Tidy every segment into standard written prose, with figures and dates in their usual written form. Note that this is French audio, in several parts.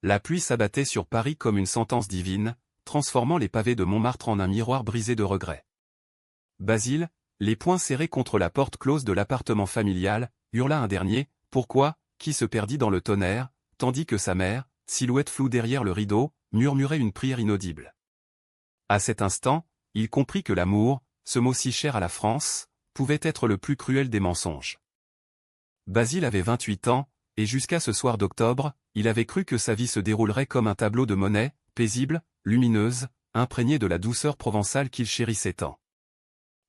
La pluie s'abattait sur Paris comme une sentence divine, transformant les pavés de Montmartre en un miroir brisé de regrets. Basile, les poings serrés contre la porte close de l'appartement familial, hurla un dernier « Pourquoi ?» qui se perdit dans le tonnerre, tandis que sa mère, silhouette floue derrière le rideau, murmurait une prière inaudible. À cet instant, il comprit que l'amour, ce mot si cher à la France, pouvait être le plus cruel des mensonges. Basile avait 28 ans, et jusqu'à ce soir d'octobre, il avait cru que sa vie se déroulerait comme un tableau de Monet, paisible, lumineuse, imprégnée de la douceur provençale qu'il chérissait tant.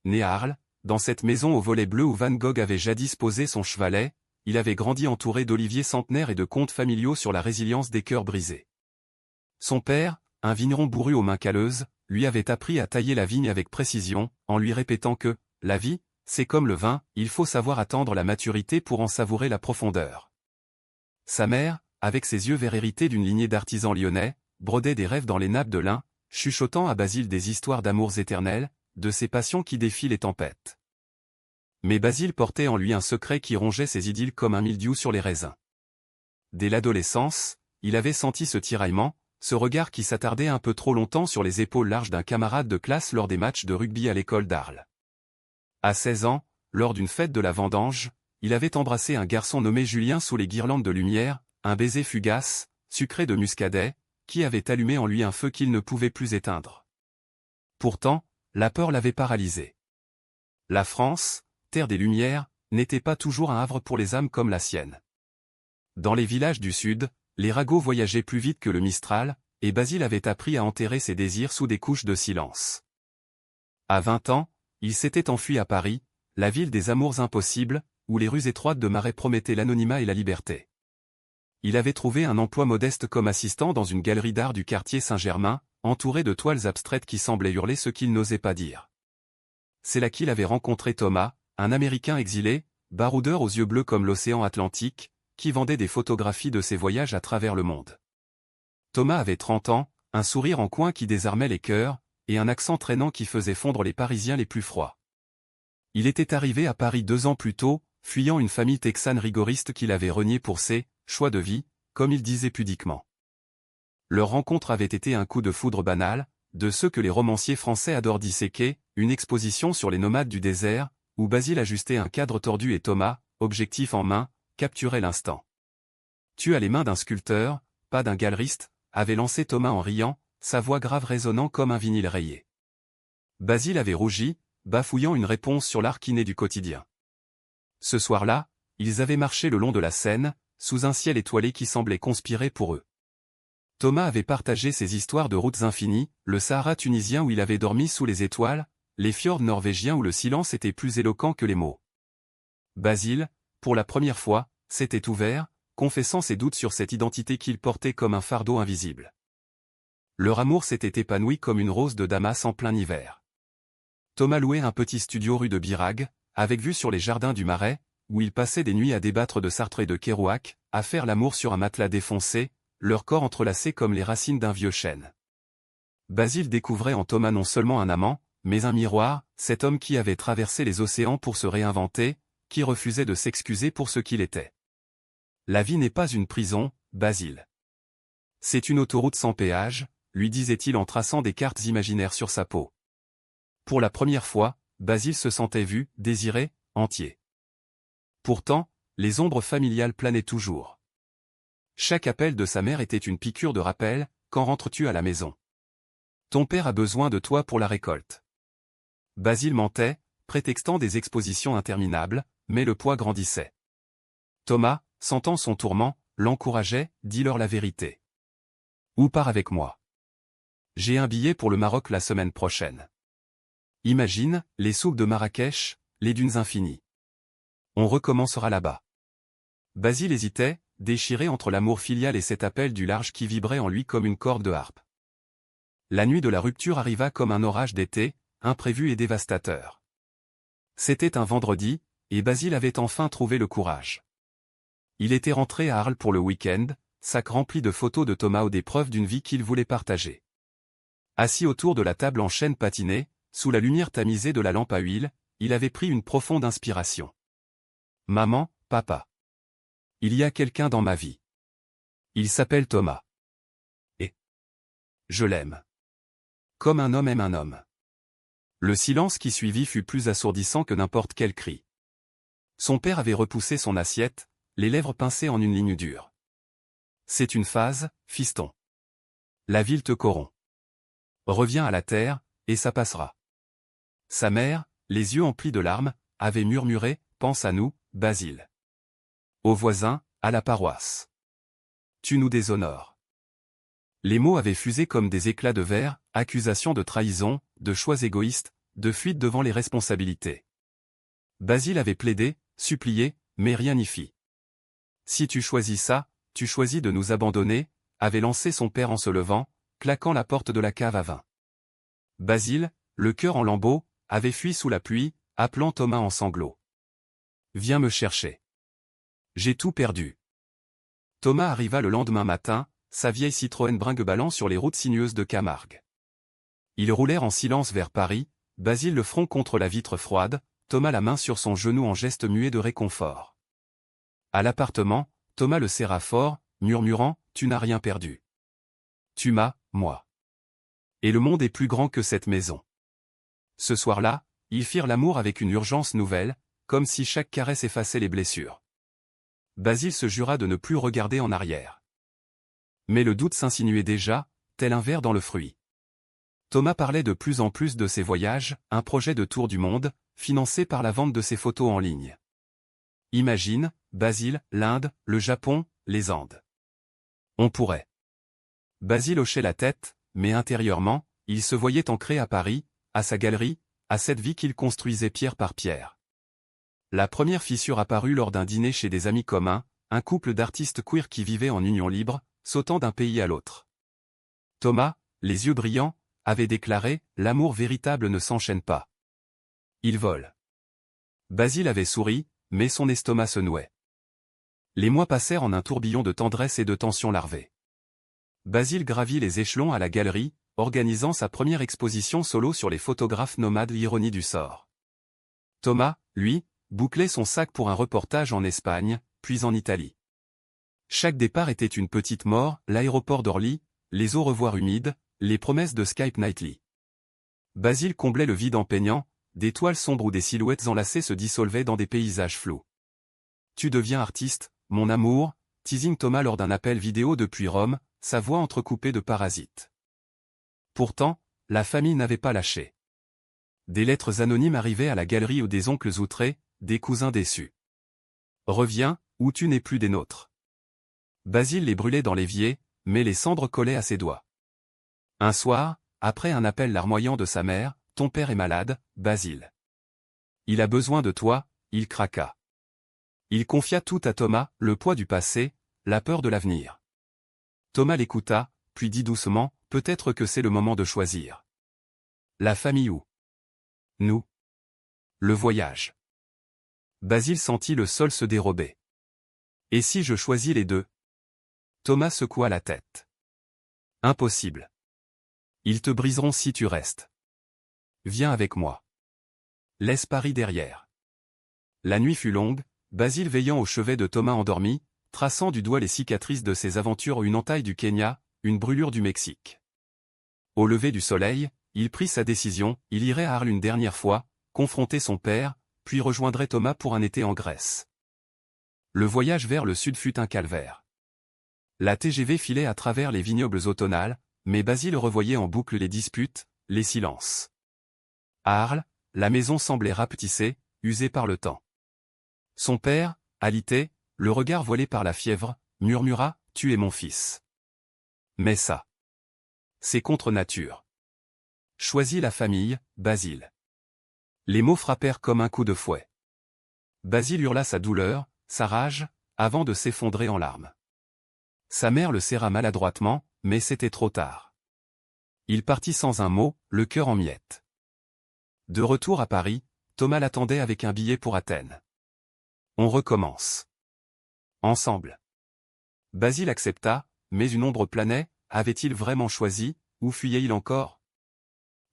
Né à Arles, dans cette maison aux volets bleus où Van Gogh avait jadis posé son chevalet, il avait grandi entouré d'oliviers centenaires et de contes familiaux sur la résilience des cœurs brisés. Son père, un vigneron bourru aux mains calleuses, lui avait appris à tailler la vigne avec précision, en lui répétant que « la vie, c'est comme le vin, il faut savoir attendre la maturité pour en savourer la profondeur ». Sa mère, avec ses yeux verts hérités d'une lignée d'artisans lyonnais, brodait des rêves dans les nappes de lin, chuchotant à Basile des histoires d'amours éternels, de ces passions qui défient les tempêtes. Mais Basile portait en lui un secret qui rongeait ses idylles comme un mildiou sur les raisins. Dès l'adolescence, il avait senti ce tiraillement, ce regard qui s'attardait un peu trop longtemps sur les épaules larges d'un camarade de classe lors des matchs de rugby à l'école d'Arles. À 16 ans, lors d'une fête de la vendange, il avait embrassé un garçon nommé Julien sous les guirlandes de lumière, un baiser fugace, sucré de muscadet, qui avait allumé en lui un feu qu'il ne pouvait plus éteindre. Pourtant, la peur l'avait paralysé. La France, terre des Lumières, n'était pas toujours un havre pour les âmes comme la sienne. Dans les villages du Sud, les ragots voyageaient plus vite que le Mistral, et Basile avait appris à enterrer ses désirs sous des couches de silence. À 20 ans, il s'était enfui à Paris, la ville des amours impossibles, où les rues étroites de Marais promettaient l'anonymat et la liberté. Il avait trouvé un emploi modeste comme assistant dans une galerie d'art du quartier Saint-Germain, entouré de toiles abstraites qui semblaient hurler ce qu'il n'osait pas dire. C'est là qu'il avait rencontré Thomas, un Américain exilé, baroudeur aux yeux bleus comme l'océan Atlantique, qui vendait des photographies de ses voyages à travers le monde. Thomas avait 30 ans, un sourire en coin qui désarmait les cœurs, et un accent traînant qui faisait fondre les Parisiens les plus froids. Il était arrivé à Paris 2 ans plus tôt, fuyant une famille texane rigoriste qu'il avait reniée pour ses « choix de vie », comme il disait pudiquement. Leur rencontre avait été un coup de foudre banal, de ceux que les romanciers français adorent disséquer, une exposition sur les nomades du désert, où Basile ajustait un cadre tordu et Thomas, objectif en main, capturait l'instant. « Tu as les mains d'un sculpteur, pas d'un galeriste », avait lancé Thomas en riant, sa voix grave résonnant comme un vinyle rayé. Basile avait rougi, bafouillant une réponse sur l'art kiné du quotidien. Ce soir-là, ils avaient marché le long de la Seine, sous un ciel étoilé qui semblait conspirer pour eux. Thomas avait partagé ses histoires de routes infinies, le Sahara tunisien où il avait dormi sous les étoiles, les fjords norvégiens où le silence était plus éloquent que les mots. Basile, pour la première fois, s'était ouvert, confessant ses doutes sur cette identité qu'il portait comme un fardeau invisible. Leur amour s'était épanoui comme une rose de Damas en plein hiver. Thomas louait un petit studio rue de Birague, avec vue sur les jardins du Marais, où ils passaient des nuits à débattre de Sartre et de Kerouac, à faire l'amour sur un matelas défoncé, leur corps entrelacés comme les racines d'un vieux chêne. Basile découvrait en Thomas non seulement un amant, mais un miroir, cet homme qui avait traversé les océans pour se réinventer, qui refusait de s'excuser pour ce qu'il était. La vie n'est pas une prison, Basile. C'est une autoroute sans péage, lui disait-il en traçant des cartes imaginaires sur sa peau. Pour la première fois, Basile se sentait vu, désiré, entier. Pourtant, les ombres familiales planaient toujours. Chaque appel de sa mère était une piqûre de rappel, quand rentres-tu à la maison? Ton père a besoin de toi pour la récolte. Basile mentait, prétextant des expositions interminables, mais le poids grandissait. Thomas, sentant son tourment, l'encourageait, dis-leur la vérité. Ou pars avec moi. J'ai un billet pour le Maroc la semaine prochaine. Imagine, les souks de Marrakech, les dunes infinies. On recommencera là-bas. Basile hésitait, déchiré entre l'amour filial et cet appel du large qui vibrait en lui comme une corde de harpe. La nuit de la rupture arriva comme un orage d'été, imprévu et dévastateur. C'était un vendredi, et Basile avait enfin trouvé le courage. Il était rentré à Arles pour le week-end, sac rempli de photos de Thomas ou des preuves d'une vie qu'il voulait partager. Assis autour de la table en chêne patiné, sous la lumière tamisée de la lampe à huile, il avait pris une profonde inspiration. Maman, papa. Il y a quelqu'un dans ma vie. Il s'appelle Thomas. je l'aime. Comme un homme aime un homme. Le silence qui suivit fut plus assourdissant que n'importe quel cri. Son père avait repoussé son assiette, les lèvres pincées en une ligne dure. C'est une phase, fiston. La ville te corrompt. Reviens à la terre, et ça passera. Sa mère, les yeux emplis de larmes, avait murmuré, pense à nous, Basile. Aux voisins, à la paroisse. Tu nous déshonores. Les mots avaient fusé comme des éclats de verre, accusations de trahison, de choix égoïstes, de fuite devant les responsabilités. Basile avait plaidé, supplié, mais rien n'y fit. Si tu choisis ça, tu choisis de nous abandonner, avait lancé son père en se levant, claquant la porte de la cave à vin. Basile, le cœur en lambeaux, avait fui sous la pluie, appelant Thomas en sanglots. Viens me chercher. J'ai tout perdu. Thomas arriva le lendemain matin, sa vieille Citroën brinque-ballant sur les routes sinueuses de Camargue. Ils roulèrent en silence vers Paris, Basile le front contre la vitre froide, Thomas la main sur son genou en geste muet de réconfort. À l'appartement, Thomas le serra fort, murmurant, tu n'as rien perdu. Tu m'as, moi. Et le monde est plus grand que cette maison. Ce soir-là, ils firent l'amour avec une urgence nouvelle, comme si chaque caresse effaçait les blessures. Basile se jura de ne plus regarder en arrière. Mais le doute s'insinuait déjà, tel un ver dans le fruit. Thomas parlait de plus en plus de ses voyages, un projet de tour du monde, financé par la vente de ses photos en ligne. Imagine, Basile, l'Inde, le Japon, les Andes. On pourrait. Basile hochait la tête, mais intérieurement, il se voyait ancré à Paris, à sa galerie, à cette vie qu'il construisait pierre par pierre. La première fissure apparut lors d'un dîner chez des amis communs, un couple d'artistes queer qui vivaient en union libre, sautant d'un pays à l'autre. Thomas, les yeux brillants, avait déclaré « L'amour véritable ne s'enchaîne pas. Il vole ». Basile avait souri, mais son estomac se nouait. Les mois passèrent en un tourbillon de tendresse et de tension larvée. Basile gravit les échelons à la galerie, organisant sa première exposition solo sur les photographes nomades l'ironie du sort. Thomas, lui, bouclait son sac pour un reportage en Espagne, puis en Italie. Chaque départ était une petite mort, l'aéroport d'Orly, les au revoir humides, les promesses de Skype Nightly. Basile comblait le vide en peignant, des toiles sombres où des silhouettes enlacées se dissolvaient dans des paysages flous. Tu deviens artiste, mon amour, teasing Thomas lors d'un appel vidéo depuis Rome, sa voix entrecoupée de parasites. Pourtant, la famille n'avait pas lâché. Des lettres anonymes arrivaient à la galerie ou des oncles outrés, des cousins déçus. Reviens, ou tu n'es plus des nôtres. Basile les brûlait dans l'évier, mais les cendres collaient à ses doigts. Un soir, après un appel larmoyant de sa mère, ton père est malade, Basile. Il a besoin de toi, il craqua. Il confia tout à Thomas, le poids du passé, la peur de l'avenir. Thomas l'écouta, puis dit doucement, peut-être que c'est le moment de choisir. La famille ou nous. Le voyage. Basile sentit le sol se dérober. Et si je choisis les deux? Thomas secoua la tête. Impossible. Ils te briseront si tu restes. Viens avec moi. Laisse Paris derrière. La nuit fut longue, Basile veillant au chevet de Thomas endormi, traçant du doigt les cicatrices de ses aventures, une entaille du Kenya, une brûlure du Mexique. Au lever du soleil, il prit sa décision, il irait à Arles une dernière fois, confronter son père, puis rejoindrait Thomas pour un été en Grèce. Le voyage vers le sud fut un calvaire. La TGV filait à travers les vignobles automnales, mais Basile revoyait en boucle les disputes, les silences. À Arles, la maison semblait rapetissée, usée par le temps. Son père, alité, le regard voilé par la fièvre, murmura « Tu es mon fils. » Mais ça, c'est contre nature. Choisis la famille, Basile. Les mots frappèrent comme un coup de fouet. Basile hurla sa douleur, sa rage, avant de s'effondrer en larmes. Sa mère le serra maladroitement, mais c'était trop tard. Il partit sans un mot, le cœur en miettes. De retour à Paris, Thomas l'attendait avec un billet pour Athènes. On recommence. Ensemble. Basile accepta, mais une ombre planait, avait-il vraiment choisi, ou fuyait-il encore?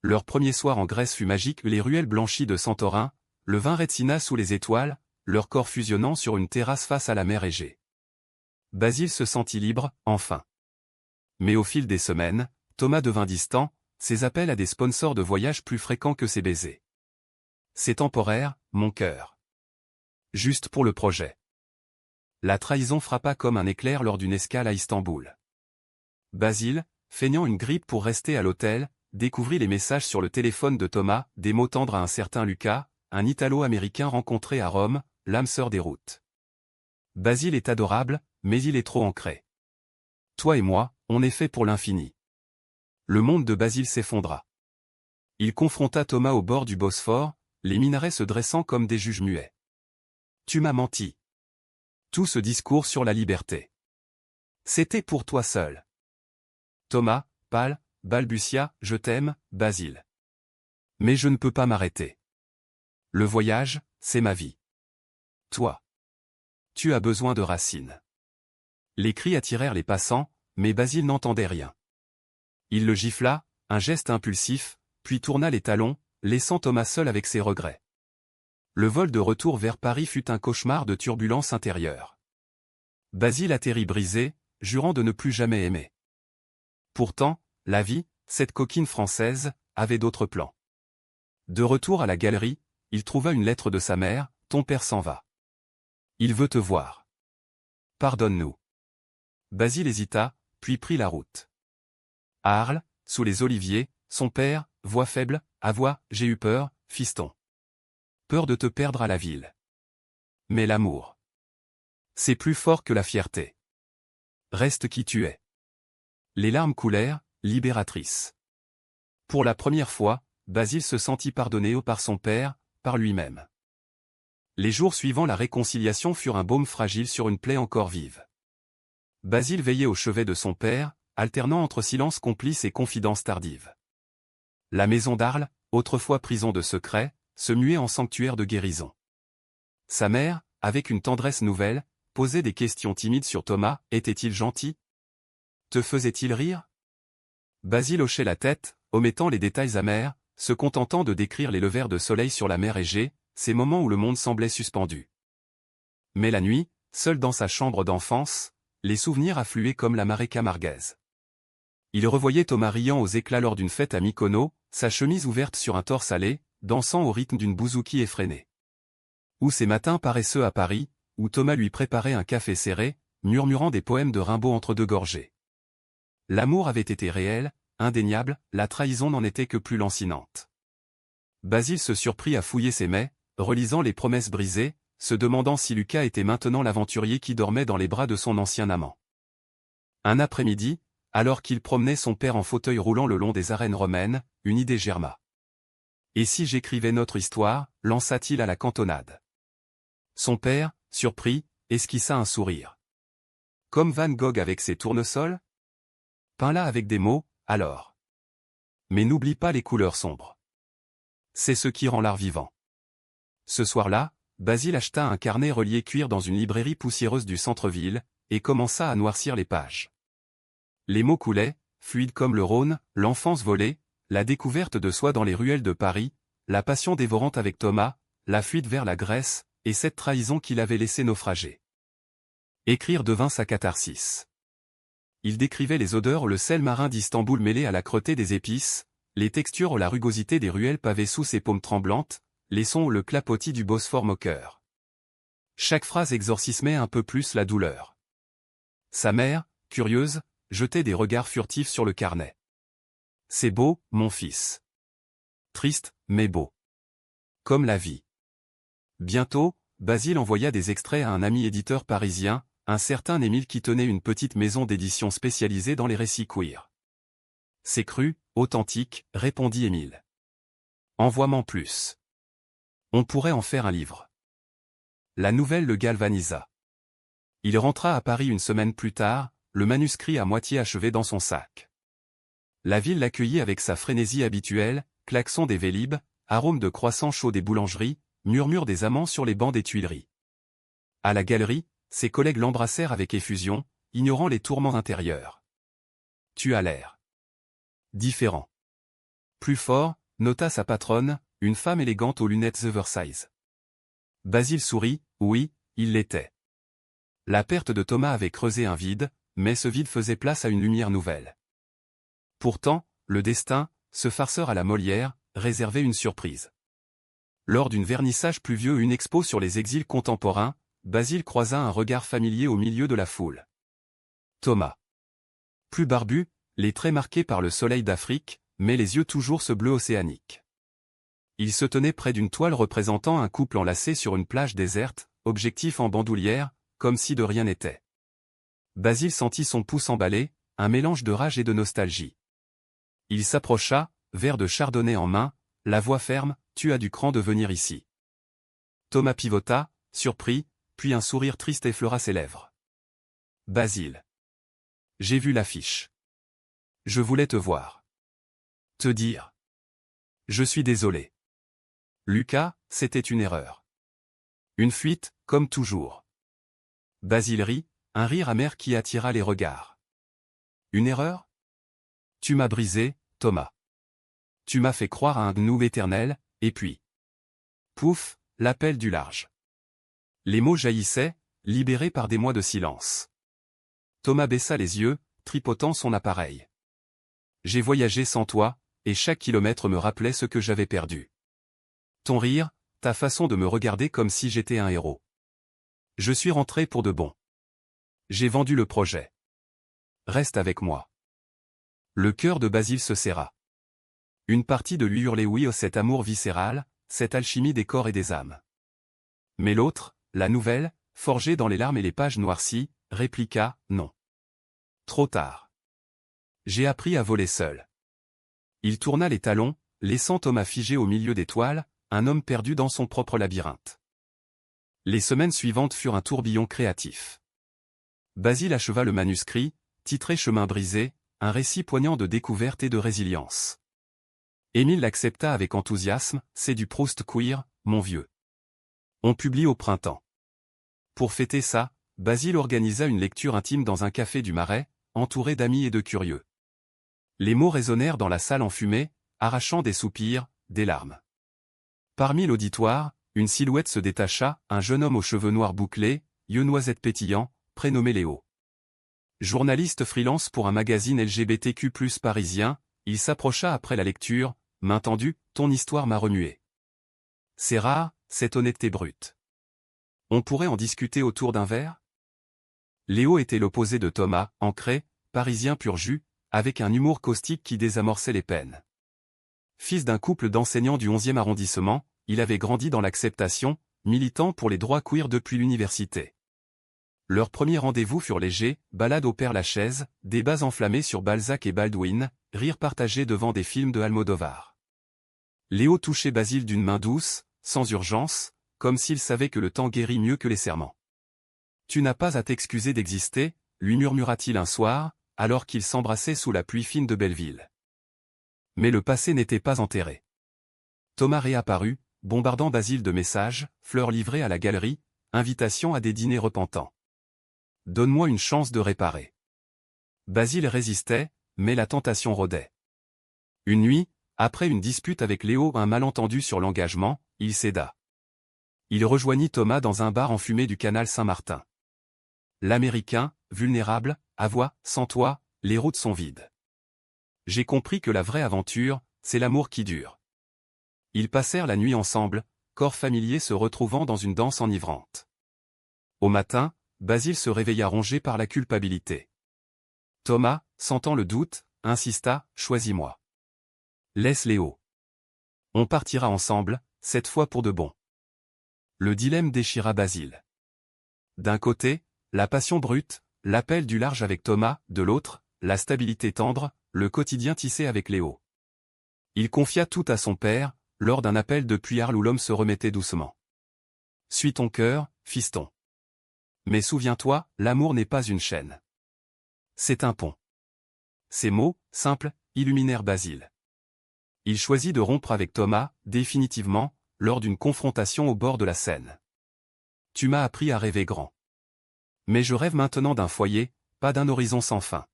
Leur premier soir en Grèce fut magique, les ruelles blanchies de Santorin, le vin retsina sous les étoiles, leur corps fusionnant sur une terrasse face à la mer Égée. Basile se sentit libre, enfin. Mais au fil des semaines, Thomas devint distant, ses appels à des sponsors de voyage plus fréquents que ses baisers. C'est temporaire, mon cœur. Juste pour le projet. La trahison frappa comme un éclair lors d'une escale à Istanbul. Basile, feignant une grippe pour rester à l'hôtel, découvrit les messages sur le téléphone de Thomas, des mots tendres à un certain Lucas, un Italo-américain rencontré à Rome, l'âme sœur des routes. Basile est adorable, mais il est trop ancré. Toi et moi, on est fait pour l'infini. Le monde de Basile s'effondra. Il confronta Thomas au bord du Bosphore, les minarets se dressant comme des juges muets. Tu m'as menti. Tout ce discours sur la liberté. C'était pour toi seul. Thomas, pâle, balbutia, je t'aime, Basile. Mais je ne peux pas m'arrêter. Le voyage, c'est ma vie. Toi. Tu as besoin de racines. Les cris attirèrent les passants, mais Basile n'entendait rien. Il le gifla, un geste impulsif, puis tourna les talons, laissant Thomas seul avec ses regrets. Le vol de retour vers Paris fut un cauchemar de turbulences intérieures. Basile atterrit brisé, jurant de ne plus jamais aimer. Pourtant, la vie, cette coquine française, avait d'autres plans. De retour à la galerie, il trouva une lettre de sa mère, « Ton père s'en va. Il veut te voir. Pardonne-nous. » Basile hésita, puis prit la route. À Arles, sous les oliviers, son père, voix faible, à voix, j'ai eu peur, fiston. Peur de te perdre à la ville. Mais l'amour. C'est plus fort que la fierté. Reste qui tu es. Les larmes coulèrent, libératrices. Pour la première fois, Basile se sentit pardonné par son père, par lui-même. Les jours suivant la réconciliation furent un baume fragile sur une plaie encore vive. Basile veillait au chevet de son père, alternant entre silence complice et confidence tardive. La maison d'Arles, autrefois prison de secrets, se muait en sanctuaire de guérison. Sa mère, avec une tendresse nouvelle, posait des questions timides sur Thomas, était-il gentil? Te faisait-il rire? Basile hochait la tête, omettant les détails amers, se contentant de décrire les levers de soleil sur la mer Égée, ces moments où le monde semblait suspendu. Mais la nuit, seul dans sa chambre d'enfance, les souvenirs affluaient comme la marée camarguaise. Il revoyait Thomas riant aux éclats lors d'une fête à Mykonos, sa chemise ouverte sur un torse allé, dansant au rythme d'une bouzouki effrénée. Ou ces matins paresseux à Paris, où Thomas lui préparait un café serré, murmurant des poèmes de Rimbaud entre deux gorgées. L'amour avait été réel, indéniable, la trahison n'en était que plus lancinante. Basile se surprit à fouiller ses mets, relisant les promesses brisées, se demandant si Lucas était maintenant l'aventurier qui dormait dans les bras de son ancien amant. Un après-midi, alors qu'il promenait son père en fauteuil roulant le long des arènes romaines, une idée germa. Et si j'écrivais notre histoire, lança-t-il à la cantonade. Son père, surpris, esquissa un sourire. Comme Van Gogh avec ses tournesols? Peins-la avec des mots, alors. Mais n'oublie pas les couleurs sombres. C'est ce qui rend l'art vivant. Ce soir-là, Basile acheta un carnet relié cuir dans une librairie poussiéreuse du centre-ville, et commença à noircir les pages. Les mots coulaient, fluides comme le Rhône, l'enfance volée, la découverte de soi dans les ruelles de Paris, la passion dévorante avec Thomas, la fuite vers la Grèce, et cette trahison qu'il avait laissé naufrager. Écrire devint sa catharsis. Il décrivait les odeurs, le sel marin d'Istanbul mêlé à l'âcreté des épices, les textures, la rugosité des ruelles pavées sous ses paumes tremblantes, les sons, le clapotis du Bosphore moqueur. Chaque phrase exorcismait un peu plus la douleur. Sa mère, curieuse, jetait des regards furtifs sur le carnet. C'est beau, mon fils. Triste, mais beau. Comme la vie. Bientôt, Basile envoya des extraits à un ami éditeur parisien, un certain Émile qui tenait une petite maison d'édition spécialisée dans les récits queer. C'est cru, authentique, répondit Émile. Envoie-m'en plus. On pourrait en faire un livre. La nouvelle le galvanisa. Il rentra à Paris une semaine plus tard, le manuscrit à moitié achevé dans son sac. La ville l'accueillit avec sa frénésie habituelle, klaxon des Vélib, arôme de croissants chauds des boulangeries, murmure des amants sur les bancs des Tuileries. À la galerie, ses collègues l'embrassèrent avec effusion, ignorant les tourments intérieurs. Tu as l'air différent. Plus fort, nota sa patronne, une femme élégante aux lunettes oversize. Basile sourit, oui, il l'était. La perte de Thomas avait creusé un vide, mais ce vide faisait place à une lumière nouvelle. Pourtant, le destin, ce farceur à la Molière, réservait une surprise. Lors d'une vernissage pluvieux ou une expo sur les exils contemporains, Basile croisa un regard familier au milieu de la foule. Thomas. Plus barbu, les traits marqués par le soleil d'Afrique, mais les yeux toujours ce bleu océanique. Il se tenait près d'une toile représentant un couple enlacé sur une plage déserte, objectif en bandoulière, comme si de rien n'était. Basile sentit son pouce emballé, un mélange de rage et de nostalgie. Il s'approcha, verre de chardonnay en main, la voix ferme, « Tu as du cran de venir ici. » Thomas pivota, surpris, puis un sourire triste effleura ses lèvres. « Basile. J'ai vu l'affiche. Je voulais te voir. Te dire. Je suis désolé. Lucas, c'était une erreur. Une fuite, comme toujours. » Basile rit, un rire amer qui attira les regards. « Une erreur ? Tu m'as brisé, Thomas. Tu m'as fait croire à un gnou éternel, et puis... » Pouf, l'appel du large. Les mots jaillissaient, libérés par des mois de silence. Thomas baissa les yeux, tripotant son appareil. « J'ai voyagé sans toi, et chaque kilomètre me rappelait ce que j'avais perdu. Ton rire, ta façon de me regarder comme si j'étais un héros. Je suis rentré pour de bon. J'ai vendu le projet. Reste avec moi. » Le cœur de Basile se serra. Une partie de lui hurlait oui à cet amour viscéral, cette alchimie des corps et des âmes. Mais l'autre, la nouvelle, forgée dans les larmes et les pages noircies, répliqua « Non. Trop tard. J'ai appris à voler seul. » Il tourna les talons, laissant Thomas figé au milieu des toiles, un homme perdu dans son propre labyrinthe. Les semaines suivantes furent un tourbillon créatif. Basile acheva le manuscrit, titré Chemin brisé, un récit poignant de découverte et de résilience. Émile l'accepta avec enthousiasme, « C'est du Proust queer, mon vieux. On publie au printemps. » Pour fêter ça, Basile organisa une lecture intime dans un café du Marais, entouré d'amis et de curieux. Les mots résonnèrent dans la salle enfumée, arrachant des soupirs, des larmes. Parmi l'auditoire, une silhouette se détacha, un jeune homme aux cheveux noirs bouclés, yeux noisettes pétillants, prénommé Léo. Journaliste freelance pour un magazine LGBTQ+ parisien, il s'approcha après la lecture, main tendue, « Ton histoire m'a remué. C'est rare, cette honnêteté brute. On pourrait en discuter autour d'un verre ?» Léo était l'opposé de Thomas, ancré, parisien pur jus, avec un humour caustique qui désamorçait les peines. Fils d'un couple d'enseignants du 11e arrondissement, il avait grandi dans l'acceptation, militant pour les droits queer depuis l'université. Leurs premiers rendez-vous furent légers, balade au Père-Lachaise, débats enflammés sur Balzac et Baldwin, rires partagés devant des films de Almodovar. Léo touchait Basile d'une main douce, sans urgence, comme s'il savait que le temps guérit mieux que les serments. « Tu n'as pas à t'excuser d'exister, » lui murmura-t-il un soir, alors qu'ils s'embrassaient sous la pluie fine de Belleville. Mais le passé n'était pas enterré. Thomas réapparut, bombardant Basile de messages, fleurs livrées à la galerie, invitations à des dîners repentants. « Donne-moi une chance de réparer. » Basile résistait, mais la tentation rôdait. Une nuit, après une dispute avec Léo, un malentendu sur l'engagement, il céda. Il rejoignit Thomas dans un bar enfumé du canal Saint-Martin. L'Américain, vulnérable, avoua, « Sans toi, les routes sont vides. J'ai compris que la vraie aventure, c'est l'amour qui dure. » Ils passèrent la nuit ensemble, corps familiers se retrouvant dans une danse enivrante. Au matin, Basile se réveilla rongé par la culpabilité. Thomas, sentant le doute, insista, « Choisis-moi. Laisse Léo. On partira ensemble, cette fois pour de bon. » Le dilemme déchira Basile. D'un côté, la passion brute, l'appel du large avec Thomas, de l'autre, la stabilité tendre, le quotidien tissé avec Léo. Il confia tout à son père, lors d'un appel depuis Arles où l'homme se remettait doucement. « Suis ton cœur, fiston. Mais souviens-toi, l'amour n'est pas une chaîne. C'est un pont. » Ces mots, simples, illuminèrent Basile. Il choisit de rompre avec Thomas, définitivement, lors d'une confrontation au bord de la Seine. « Tu m'as appris à rêver grand. Mais je rêve maintenant d'un foyer, pas d'un horizon sans fin.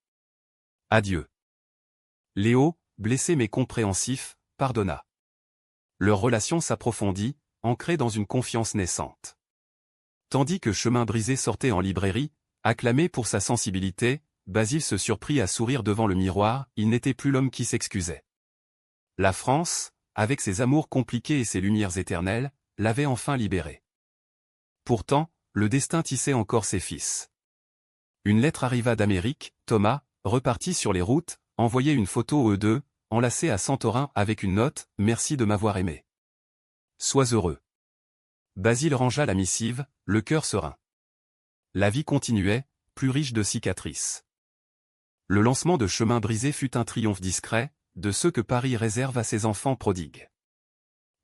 Adieu. » Léo, blessé mais compréhensif, pardonna. Leur relation s'approfondit, ancrée dans une confiance naissante. Tandis que Chemin brisé sortait en librairie, acclamé pour sa sensibilité, Basile se surprit à sourire devant le miroir, il n'était plus l'homme qui s'excusait. La France, avec ses amours compliqués et ses lumières éternelles, l'avait enfin libéré. Pourtant, le destin tissait encore ses fils. Une lettre arriva d'Amérique, Thomas, reparti sur les routes, envoyait une photo eux deux, enlacés à Santorin avec une note « Merci de m'avoir aimé. Sois heureux ». Basile rangea la missive, le cœur serein. La vie continuait, plus riche de cicatrices. Le lancement de Chemin brisé fut un triomphe discret, de ceux que Paris réserve à ses enfants prodigues.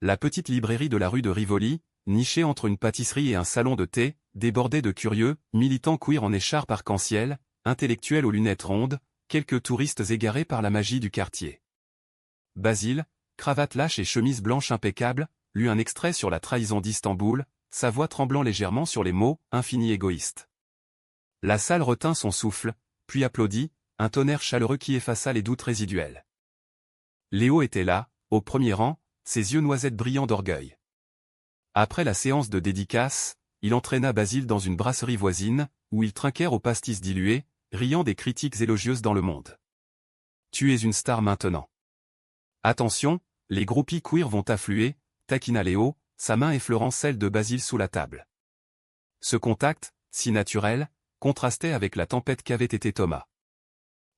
La petite librairie de la rue de Rivoli, nichée entre une pâtisserie et un salon de thé, débordait de curieux, militants queer en écharpe arc-en-ciel, intellectuels aux lunettes rondes, quelques touristes égarés par la magie du quartier. Basile, cravate lâche et chemise blanche impeccable, lut un extrait sur la trahison d'Istanbul, sa voix tremblant légèrement sur les mots « infini égoïste ». La salle retint son souffle, puis applaudit, un tonnerre chaleureux qui effaça les doutes résiduels. Léo était là, au premier rang, ses yeux noisettes brillants d'orgueil. Après la séance de dédicace, il entraîna Basile dans une brasserie voisine, où ils trinquèrent au pastis dilué, riant des critiques élogieuses dans le monde. « Tu es une star maintenant. Attention, les groupies queer vont affluer », taquina Léo, sa main effleurant celle de Basile sous la table. Ce contact, si naturel, contrastait avec la tempête qu'avait été Thomas.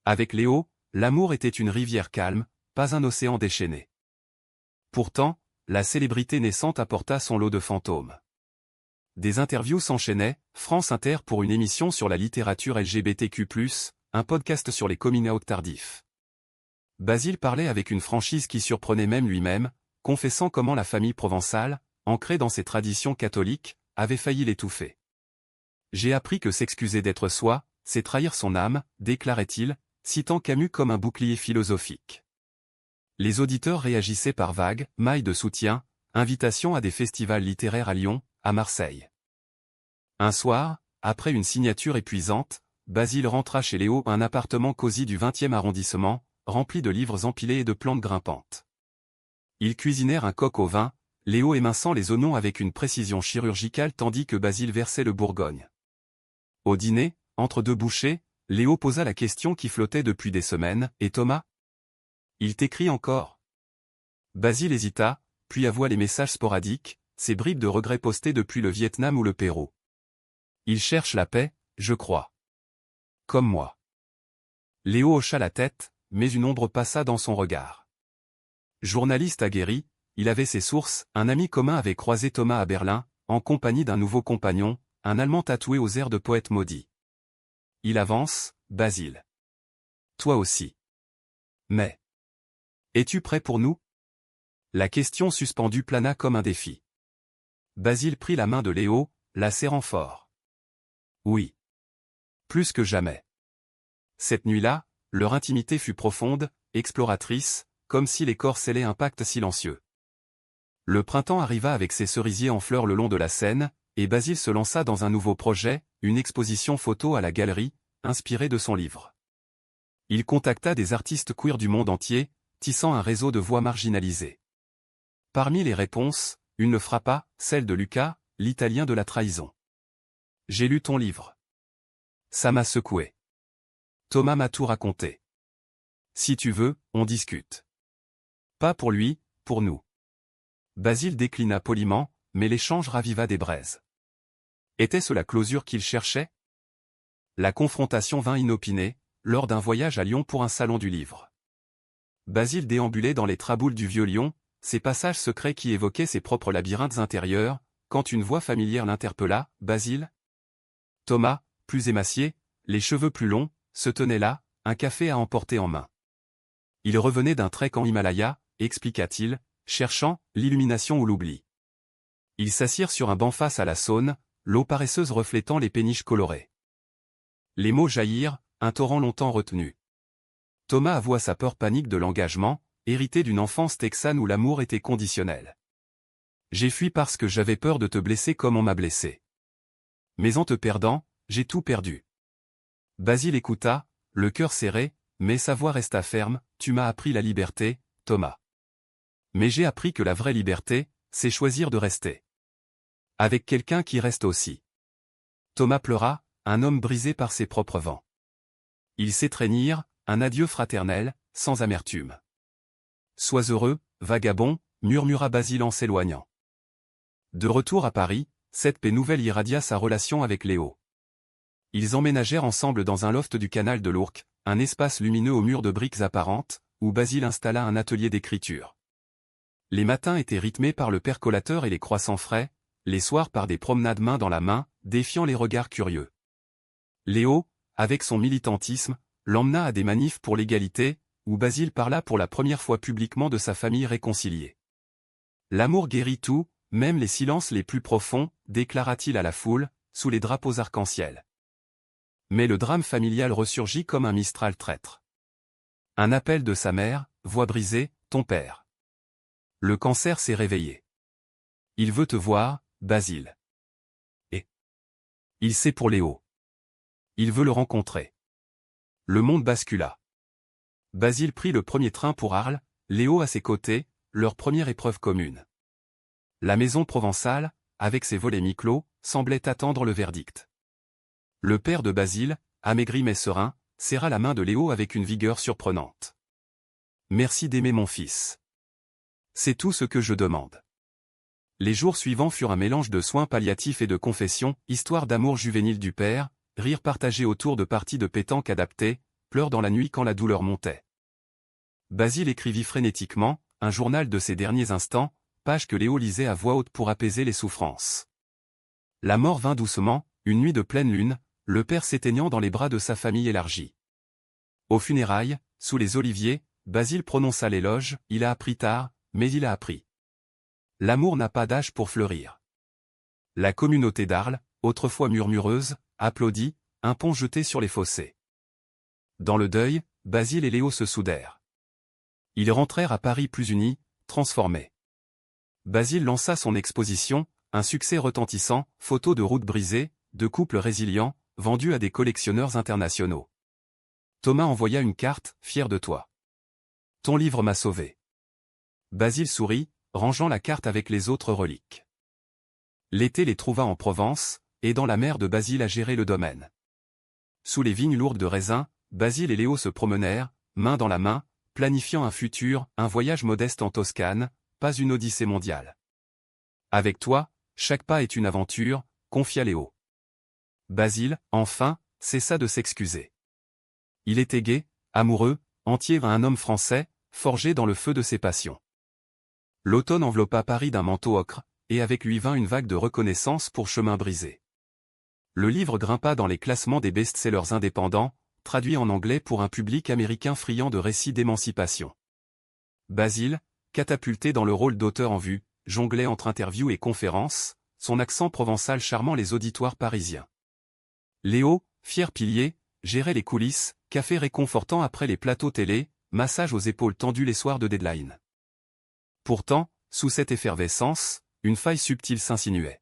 Avec Léo, l'amour était une rivière calme, pas un océan déchaîné. Pourtant, la célébrité naissante apporta son lot de fantômes. Des interviews s'enchaînaient, France Inter pour une émission sur la littérature LGBTQ+, un podcast sur les coming out tardifs. Basile parlait avec une franchise qui surprenait même lui-même, confessant comment la famille provençale, ancrée dans ses traditions catholiques, avait failli l'étouffer. « J'ai appris que s'excuser d'être soi, c'est trahir son âme », déclarait-il, citant Camus comme un bouclier philosophique. Les auditeurs réagissaient par vagues, mailles de soutien, invitations à des festivals littéraires à Lyon, à Marseille. Un soir, après une signature épuisante, Basile rentra chez Léo, un appartement cosy du 20e arrondissement, rempli de livres empilés et de plantes grimpantes. Ils cuisinèrent un coq au vin, Léo éminçant les oignons avec une précision chirurgicale tandis que Basile versait le Bourgogne. Au dîner, entre deux bouchées, Léo posa la question qui flottait depuis des semaines, « Et Thomas ? Il t'écrit encore ?» Basile hésita, puis avoua les messages sporadiques, ces bribes de regrets postés depuis le Vietnam ou le Pérou. « Il cherche la paix, je crois. Comme moi. » Léo hocha la tête, mais une ombre passa dans son regard. Journaliste aguerri, il avait ses sources, un ami commun avait croisé Thomas à Berlin, en compagnie d'un nouveau compagnon, un Allemand tatoué aux airs de poète maudit. Il avance, Basile. Toi aussi. Mais. Es-tu prêt pour nous ? La question suspendue plana comme un défi. Basile prit la main de Léo, la serrant fort. Oui. Plus que jamais. Cette nuit-là, leur intimité fut profonde, exploratrice, comme si les corps scellaient un pacte silencieux. Le printemps arriva avec ses cerisiers en fleurs le long de la Seine, et Basile se lança dans un nouveau projet, une exposition photo à la galerie, inspirée de son livre. Il contacta des artistes queer du monde entier, tissant un réseau de voix marginalisées. Parmi les réponses, une le frappa, celle de Lucas, l'Italien de la trahison. « J'ai lu ton livre. Ça m'a secoué. Thomas m'a tout raconté. Si tu veux, on discute. » Pas pour lui, pour nous. Basile déclina poliment, mais l'échange raviva des braises. Était-ce la closure qu'il cherchait ? La confrontation vint inopinée, lors d'un voyage à Lyon pour un salon du livre. Basile déambulait dans les traboules du vieux Lyon, ces passages secrets qui évoquaient ses propres labyrinthes intérieurs, quand une voix familière l'interpella, « Basile ?» Thomas, plus émacié, les cheveux plus longs, se tenait là, un café à emporter en main. Il revenait d'un trek en Himalaya, expliqua-t-il, cherchant l'illumination ou l'oubli. Ils s'assirent sur un banc face à la Saône, l'eau paresseuse reflétant les péniches colorées. Les mots jaillirent, un torrent longtemps retenu. Thomas avoua sa peur panique de l'engagement, hérité d'une enfance texane où l'amour était conditionnel. « J'ai fui parce que j'avais peur de te blesser comme on m'a blessé. Mais en te perdant, j'ai tout perdu. » Basile écouta, le cœur serré, mais sa voix resta ferme, « Tu m'as appris la liberté, Thomas. Mais j'ai appris que la vraie liberté, c'est choisir de rester. Avec quelqu'un qui reste aussi. » Thomas pleura, un homme brisé par ses propres vents. Ils s'étreignirent, un adieu fraternel, sans amertume. « Sois heureux, vagabond », murmura Basile en s'éloignant. De retour à Paris, cette paix nouvelle irradia sa relation avec Léo. Ils emménagèrent ensemble dans un loft du canal de l'Ourcq, un espace lumineux aux murs de briques apparentes, où Basile installa un atelier d'écriture. Les matins étaient rythmés par le percolateur et les croissants frais, les soirs par des promenades main dans la main, défiant les regards curieux. Léo, avec son militantisme, l'emmena à des manifs pour l'égalité, où Basile parla pour la première fois publiquement de sa famille réconciliée. « L'amour guérit tout, même les silences les plus profonds », déclara-t-il à la foule, sous les drapeaux arc-en-ciel. Mais le drame familial ressurgit comme un Mistral traître. Un appel de sa mère, voix brisée, « Ton père. Le cancer s'est réveillé. Il veut te voir, Basile. » Et il sait pour Léo. Il veut le rencontrer. Le monde bascula. Basile prit le premier train pour Arles, Léo à ses côtés, leur première épreuve commune. La maison provençale, avec ses volets mi-clos, semblait attendre le verdict. Le père de Basile, amaigri mais serein, serra la main de Léo avec une vigueur surprenante. « Merci d'aimer mon fils. C'est tout ce que je demande. » Les jours suivants furent un mélange de soins palliatifs et de confessions, histoire d'amour juvénile du père, rires partagés autour de parties de pétanque adaptées, pleurs dans la nuit quand la douleur montait. Basile écrivit frénétiquement, un journal de ses derniers instants, page que Léo lisait à voix haute pour apaiser les souffrances. La mort vint doucement, une nuit de pleine lune, le père s'éteignant dans les bras de sa famille élargie. Aux funérailles, sous les oliviers, Basile prononça l'éloge, « Il a appris tard, mais il a appris. L'amour n'a pas d'âge pour fleurir. » La communauté d'Arles, autrefois murmureuse, applaudit, un pont jeté sur les fossés. Dans le deuil, Basile et Léo se soudèrent. Ils rentrèrent à Paris plus unis, transformés. Basile lança son exposition, un succès retentissant, photos de routes brisées, de couples résilients, vendus à des collectionneurs internationaux. Thomas envoya une carte, fier de toi. Ton livre m'a sauvé. Basile sourit, rangeant la carte avec les autres reliques. L'été les trouva en Provence, aidant la mère de Basile à gérer le domaine. Sous les vignes lourdes de raisins, Basile et Léo se promenèrent, main dans la main, planifiant un futur, un voyage modeste en Toscane, pas une odyssée mondiale. Avec toi, chaque pas est une aventure, confia Léo. Basile, enfin, cessa de s'excuser. Il était gai, amoureux, entier un homme français, forgé dans le feu de ses passions. L'automne enveloppa Paris d'un manteau ocre, et avec lui vint une vague de reconnaissance pour Chemin brisé. Le livre grimpa dans les classements des best-sellers indépendants, traduit en anglais pour un public américain friand de récits d'émancipation. Basile, catapulté dans le rôle d'auteur en vue, jonglait entre interviews et conférences, son accent provençal charmant les auditoires parisiens. Léo, fier pilier, gérait les coulisses, café réconfortant après les plateaux télé, massage aux épaules tendues les soirs de deadline. Pourtant, sous cette effervescence, une faille subtile s'insinuait.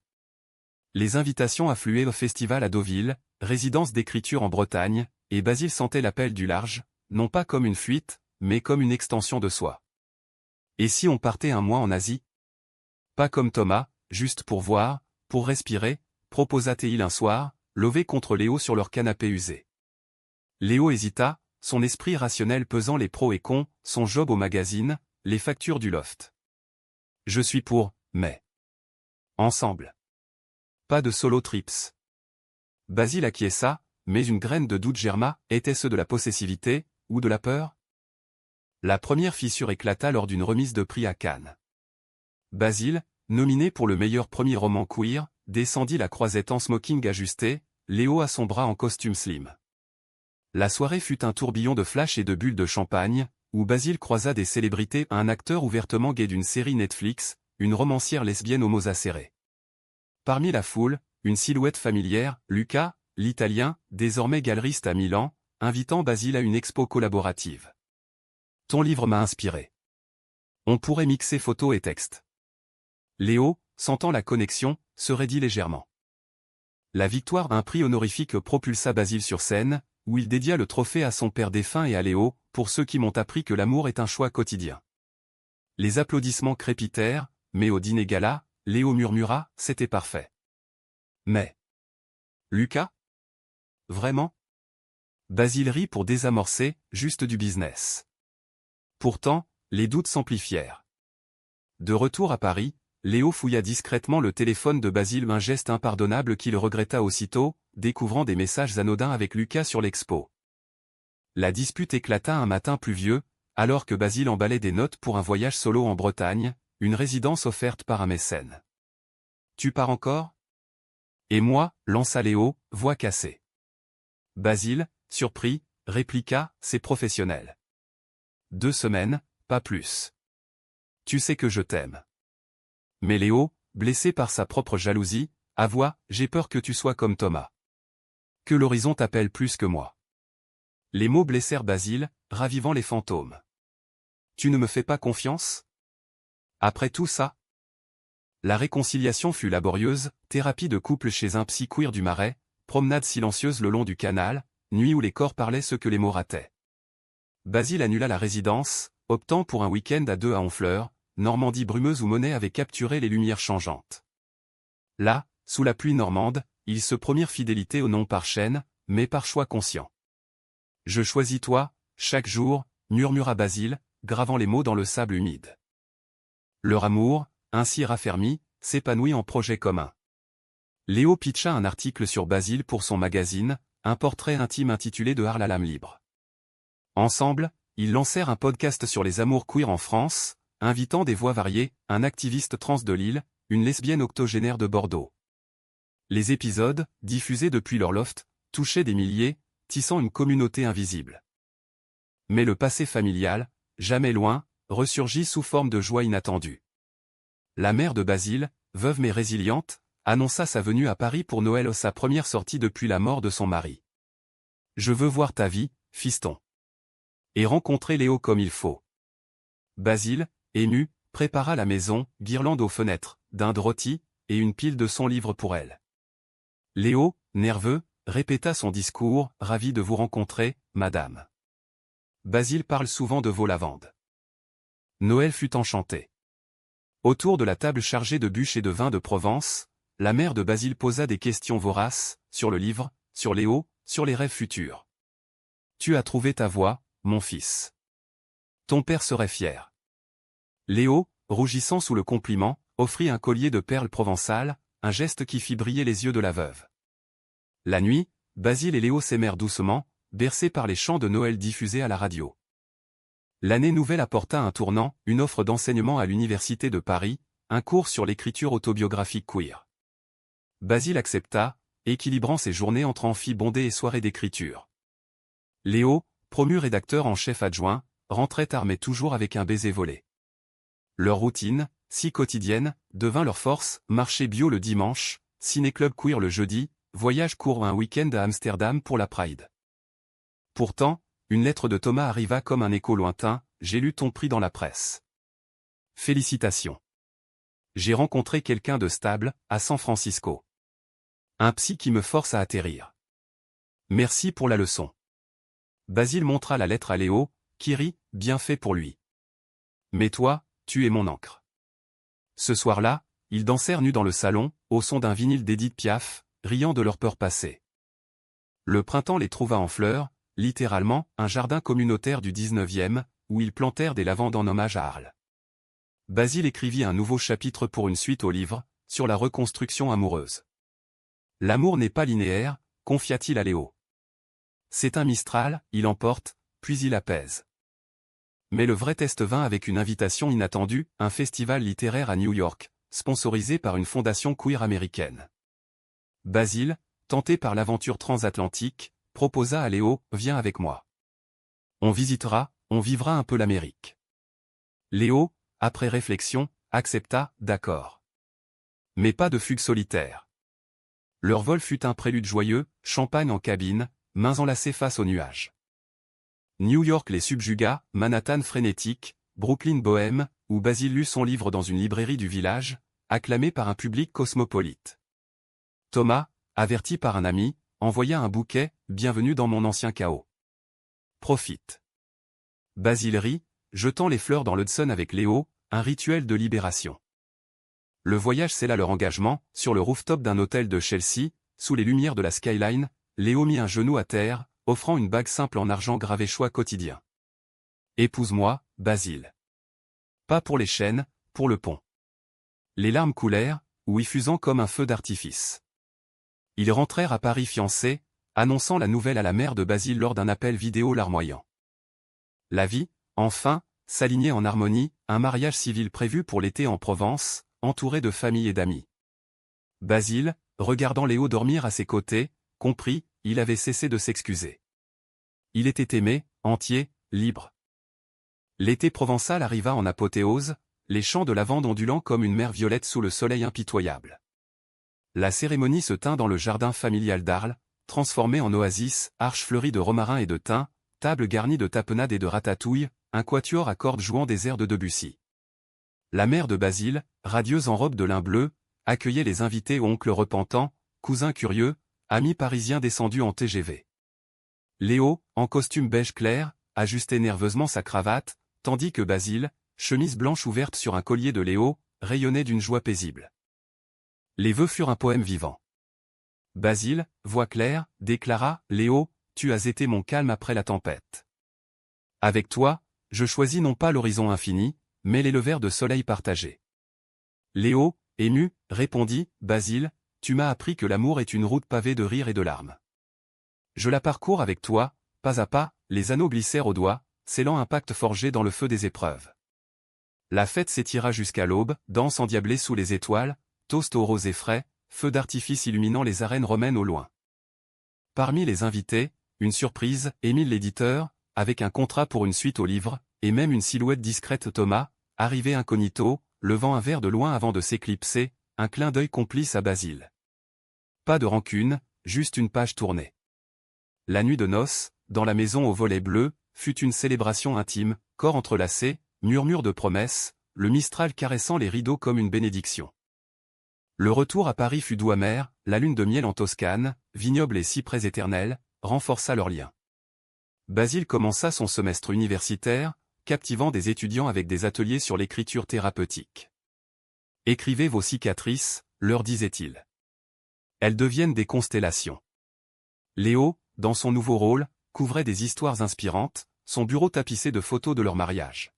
Les invitations affluaient au festival à Deauville, résidence d'écriture en Bretagne, et Basile sentait l'appel du large, non pas comme une fuite, mais comme une extension de soi. Et si on partait un mois en Asie? Pas comme Thomas, juste pour voir, pour respirer, proposa-t-il un soir, levé contre Léo sur leur canapé usé. Léo hésita, son esprit rationnel pesant les pros et cons, son job au magazine, les factures du loft. Je suis pour, mais ensemble. Pas de solo trips. Basile acquiesça, mais une graine de doute germa, était-ce de la possessivité, ou de la peur? La première fissure éclata lors d'une remise de prix à Cannes. Basile, nominé pour le meilleur premier roman queer, descendit la croisette en smoking ajusté, Léo à son bras en costume slim. La soirée fut un tourbillon de flash et de bulles de champagne, où Basile croisa des célébrités, un acteur ouvertement gay d'une série Netflix, une romancière lesbienne homo-acérée. Parmi la foule, une silhouette familière, Luca, l'Italien, désormais galeriste à Milan, invitant Basile à une expo collaborative. Ton livre m'a inspiré. On pourrait mixer photos et textes. Léo, sentant la connexion, se raidit légèrement. La victoire d'un prix honorifique propulsa Basile sur scène, où il dédia le trophée à son père défunt et à Léo, pour ceux qui m'ont appris que l'amour est un choix quotidien. Les applaudissements crépitèrent, mais au dîner gala, Léo murmura, c'était parfait. Mais Lucas? Vraiment? Basile rit pour désamorcer, juste du business. Pourtant, les doutes s'amplifièrent. De retour à Paris, Léo fouilla discrètement le téléphone de Basile, un geste impardonnable qu'il regretta aussitôt, découvrant des messages anodins avec Lucas sur l'expo. La dispute éclata un matin pluvieux, alors que Basile emballait des notes pour un voyage solo en Bretagne, une résidence offerte par un mécène. « Tu pars encore ?» « Et moi ?» lança Léo, voix cassée. Basile, surpris, répliqua, « C'est professionnel. 2 semaines, pas plus. Tu sais que je t'aime. » Mais Léo, blessé par sa propre jalousie, avoua, « J'ai peur que tu sois comme Thomas. Que l'horizon t'appelle plus que moi. » Les mots blessèrent Basile, ravivant les fantômes. « Tu ne me fais pas confiance ? Après tout ça ?» La réconciliation fut laborieuse, thérapie de couple chez un psy queer du Marais, promenade silencieuse le long du canal, nuit où les corps parlaient ce que les mots rataient. Basile annula la résidence, optant pour un week-end à 2 à Honfleur, Normandie brumeuse où Monet avait capturé les lumières changeantes. Là, sous la pluie normande, ils se promirent fidélité au non par chaîne, mais par choix conscient. « Je choisis toi, chaque jour », murmura Basile, gravant les mots dans le sable humide. Leur amour, ainsi raffermi, s'épanouit en projet commun. Léo pitcha un article sur Basile pour son magazine, un portrait intime intitulé De Arles à l'âme libre. Ensemble, ils lancèrent un podcast sur les amours queer en France, invitant des voix variées, un activiste trans de Lille, une lesbienne octogénaire de Bordeaux. Les épisodes, diffusés depuis leur loft, touchaient des milliers, tissant une communauté invisible. Mais le passé familial, jamais loin, ressurgit sous forme de joie inattendue. La mère de Basile, veuve mais résiliente, annonça sa venue à Paris pour Noël, sa première sortie depuis la mort de son mari. « Je veux voir ta vie, fiston. Et rencontrer Léo comme il faut. » Basile, ému, prépara la maison, guirlande aux fenêtres, dinde rôtie, et une pile de son livre pour elle. Léo, nerveux, répéta son discours, « Ravi de vous rencontrer, madame. Basile parle souvent de vos lavandes. » Noël fut enchanté. Autour de la table chargée de bûches et de vins de Provence, la mère de Basile posa des questions voraces, sur le livre, sur Léo, sur les rêves futurs. « Tu as trouvé ta voie, mon fils. Ton père serait fier. » Léo, rougissant sous le compliment, offrit un collier de perles provençales, un geste qui fit briller les yeux de la veuve. La nuit, Basile et Léo s'aimèrent doucement, bercés par les chants de Noël diffusés à la radio. L'année nouvelle apporta un tournant, une offre d'enseignement à l'Université de Paris, un cours sur l'écriture autobiographique queer. Basile accepta, équilibrant ses journées entre amphi bondé et soirées d'écriture. Léo, promu rédacteur en chef adjoint, rentrait armé toujours avec un baiser volé. Leur routine, si quotidienne, devint leur force, marché bio le dimanche, ciné-club queer le jeudi, voyage court un week-end à Amsterdam pour la Pride. Pourtant, une lettre de Thomas arriva comme un écho lointain, « J'ai lu ton prix dans la presse. Félicitations. J'ai rencontré quelqu'un de stable, à San Francisco. Un psy qui me force à atterrir. Merci pour la leçon. » Basile montra la lettre à Léo, qui rit, bien fait pour lui. « Mais toi, tu es mon encre. » Ce soir-là, ils dansèrent nus dans le salon, au son d'un vinyle d'Édith Piaf, riant de leur peur passée. Le printemps les trouva en fleurs, littéralement, un jardin communautaire du 19e, où ils plantèrent des lavandes en hommage à Arles. Basile écrivit un nouveau chapitre pour une suite au livre, sur la reconstruction amoureuse. « L'amour n'est pas linéaire », confia-t-il à Léo. « C'est un Mistral, il emporte, puis il apaise. » Mais le vrai test vint avec une invitation inattendue, un festival littéraire à New York, sponsorisé par une fondation queer américaine. Basile, tenté par l'aventure transatlantique, proposa à Léo, « Viens avec moi. On visitera, on vivra un peu l'Amérique. » Léo, après réflexion, accepta, « D'accord. » Mais pas de fugue solitaire. Leur vol fut un prélude joyeux, champagne en cabine, mains enlacées face aux nuages. New York les subjugua, Manhattan frénétique, Brooklyn bohème, où Basile lut son livre dans une librairie du village, acclamé par un public cosmopolite. Thomas, averti par un ami, envoya un bouquet, « Bienvenue dans mon ancien chaos. Profite. » Basile rit, jetant les fleurs dans l'Hudson avec Léo, un rituel de libération. Le voyage scella leur engagement, sur le rooftop d'un hôtel de Chelsea, sous les lumières de la skyline, Léo mit un genou à terre, offrant une bague simple en argent gravée choix quotidien. Épouse-moi, Basile. Pas pour les chaînes, pour le pont. Les larmes coulèrent, ou y fusant comme un feu d'artifice. Ils rentrèrent à Paris fiancés, annonçant la nouvelle à la mère de Basile lors d'un appel vidéo larmoyant. La vie, enfin, s'alignait en harmonie, un mariage civil prévu pour l'été en Provence, entouré de famille et d'amis. Basile, regardant Léo dormir à ses côtés, comprit, il avait cessé de s'excuser. Il était aimé, entier, libre. L'été provençal arriva en apothéose, les champs de lavande ondulant comme une mer violette sous le soleil impitoyable. La cérémonie se tint dans le jardin familial d'Arles, transformé en oasis, arches fleuries de romarin et de thym, table garnie de tapenade et de ratatouille, un quatuor à cordes jouant des airs de Debussy. La mère de Basile, radieuse en robe de lin bleu, accueillait les invités oncles repentants, cousins curieux, amis parisiens descendus en TGV. Léo, en costume beige clair, ajustait nerveusement sa cravate, tandis que Basile, chemise blanche ouverte sur un collier de Léo, rayonnait d'une joie paisible. Les vœux furent un poème vivant. Basile, voix claire, déclara, Léo, tu as été mon calme après la tempête. Avec toi, je choisis non pas l'horizon infini, mais les levers de soleil partagés. Léo, ému, répondit, Basile, tu m'as appris que l'amour est une route pavée de rires et de larmes. Je la parcours avec toi, pas à pas, les anneaux glissèrent au doigt, scellant un pacte forgé dans le feu des épreuves. La fête s'étira jusqu'à l'aube, danse endiablée sous les étoiles, toast aux roses et frais, feux d'artifice illuminant les arènes romaines au loin. Parmi les invités, une surprise, Émile l'éditeur, avec un contrat pour une suite au livre, et même une silhouette discrète Thomas, arrivé incognito, levant un verre de loin avant de s'éclipser, un clin d'œil complice à Basile. Pas de rancune, juste une page tournée. La nuit de noces, dans la maison au volet bleu, fut une célébration intime, corps entrelacés, murmure de promesses, le Mistral caressant les rideaux comme une bénédiction. Le retour à Paris fut doux amer, la lune de miel en Toscane, vignobles et cyprès éternels, renforça leur lien. Basile commença son semestre universitaire, captivant des étudiants avec des ateliers sur l'écriture thérapeutique. Écrivez vos cicatrices, leur disait-il. Elles deviennent des constellations. Léo, dans son nouveau rôle, couvrait des histoires inspirantes, son bureau tapissé de photos de leur mariage.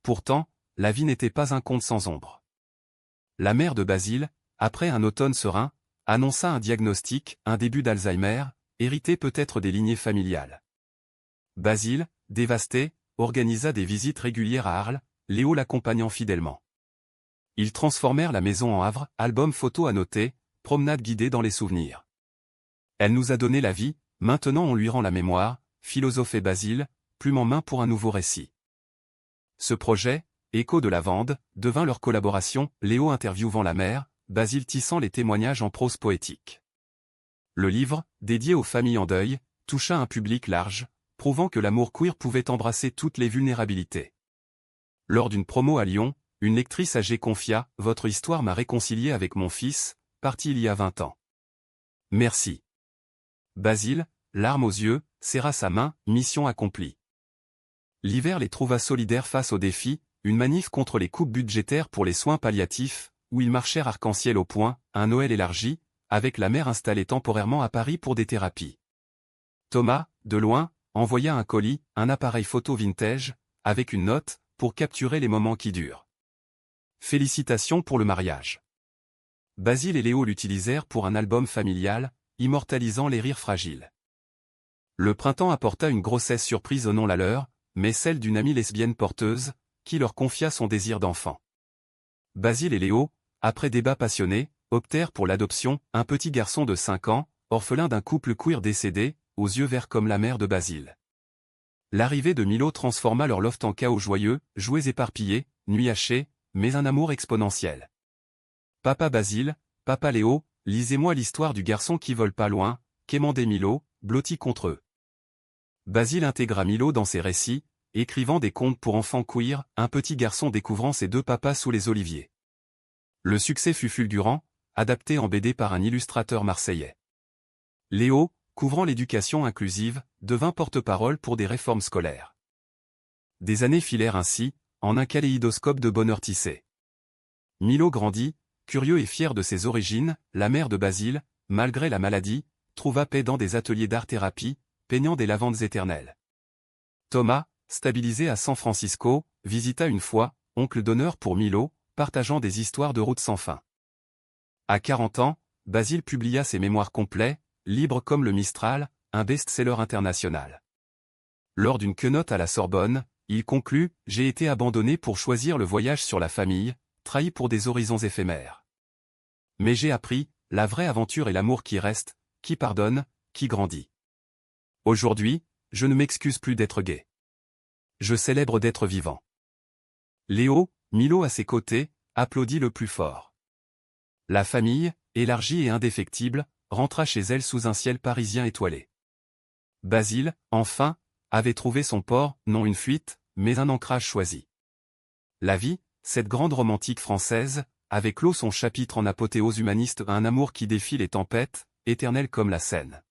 Pourtant, la vie n'était pas un conte sans ombre. La mère de Basile, après un automne serein, annonça un diagnostic, un début d'Alzheimer, hérité peut-être des lignées familiales. Basile, dévasté, organisa des visites régulières à Arles, Léo l'accompagnant fidèlement. Ils transformèrent la maison en havre, album photo à noter, promenade guidée dans les souvenirs. Elle nous a donné la vie, maintenant on lui rend la mémoire, philosophait Basile, plume en main pour un nouveau récit. Ce projet, écho de lavande, devint leur collaboration, Léo interviewant la mère, Basile tissant les témoignages en prose poétique. Le livre, dédié aux familles en deuil, toucha un public large, prouvant que l'amour queer pouvait embrasser toutes les vulnérabilités. Lors d'une promo à Lyon, une lectrice âgée confia « Votre histoire m'a réconcilié avec mon fils, parti il y a 20 ans. Merci. » Basile, larmes aux yeux, serra sa main, mission accomplie. L'hiver les trouva solidaires face aux défis, une manif contre les coupes budgétaires pour les soins palliatifs, où ils marchèrent arc-en-ciel au poing, un Noël élargi, avec la mère installée temporairement à Paris pour des thérapies. Thomas, de loin, envoya un colis, un appareil photo vintage, avec une note, pour capturer les moments qui durent. Félicitations pour le mariage. Basile et Léo l'utilisèrent pour un album familial, immortalisant les rires fragiles. Le printemps apporta une grossesse surprise au non la leur, mais celle d'une amie lesbienne porteuse, qui leur confia son désir d'enfant. Basile et Léo, après débat passionné, optèrent pour l'adoption, un petit garçon de 5 ans, orphelin d'un couple queer décédé, aux yeux verts comme la mère de Basile. L'arrivée de Milo transforma leur loft en chaos joyeux, jouets éparpillés, nuits hachées, mais un amour exponentiel. Papa Basile, papa Léo, lisez-moi l'histoire du garçon qui vole pas loin, quémandait Milo, blotti contre eux. Basile intégra Milo dans ses récits, écrivant des contes pour enfants queer, un petit garçon découvrant ses deux papas sous les oliviers. Le succès fut fulgurant, adapté en BD par un illustrateur marseillais. Léo, couvrant l'éducation inclusive, devint porte-parole pour des réformes scolaires. Des années filèrent ainsi, en un kaléidoscope de bonheur tissé. Milo grandit, curieux et fier de ses origines, la mère de Basile, malgré la maladie, trouva paix dans des ateliers d'art-thérapie, peignant des lavandes éternelles. Thomas, stabilisé à San Francisco, visita une fois, oncle d'honneur pour Milo, partageant des histoires de route sans fin. À 40 ans, Basile publia ses mémoires complets, libres comme le Mistral, un best-seller international. Lors d'une quenotte à la Sorbonne, il conclut « J'ai été abandonné pour choisir le voyage sur la famille, trahi pour des horizons éphémères. Mais j'ai appris, la vraie aventure est l'amour qui reste, qui pardonne, qui grandit. Aujourd'hui, je ne m'excuse plus d'être gay. Je célèbre d'être vivant. » Léo, Milo à ses côtés, applaudit le plus fort. La famille, élargie et indéfectible, rentra chez elle sous un ciel parisien étoilé. Basile, enfin, avait trouvé son port, non une fuite, mais un ancrage choisi. La vie, cette grande romantique française, avait clos son chapitre en apothéose humaniste à un amour qui défie les tempêtes, éternel comme la Seine.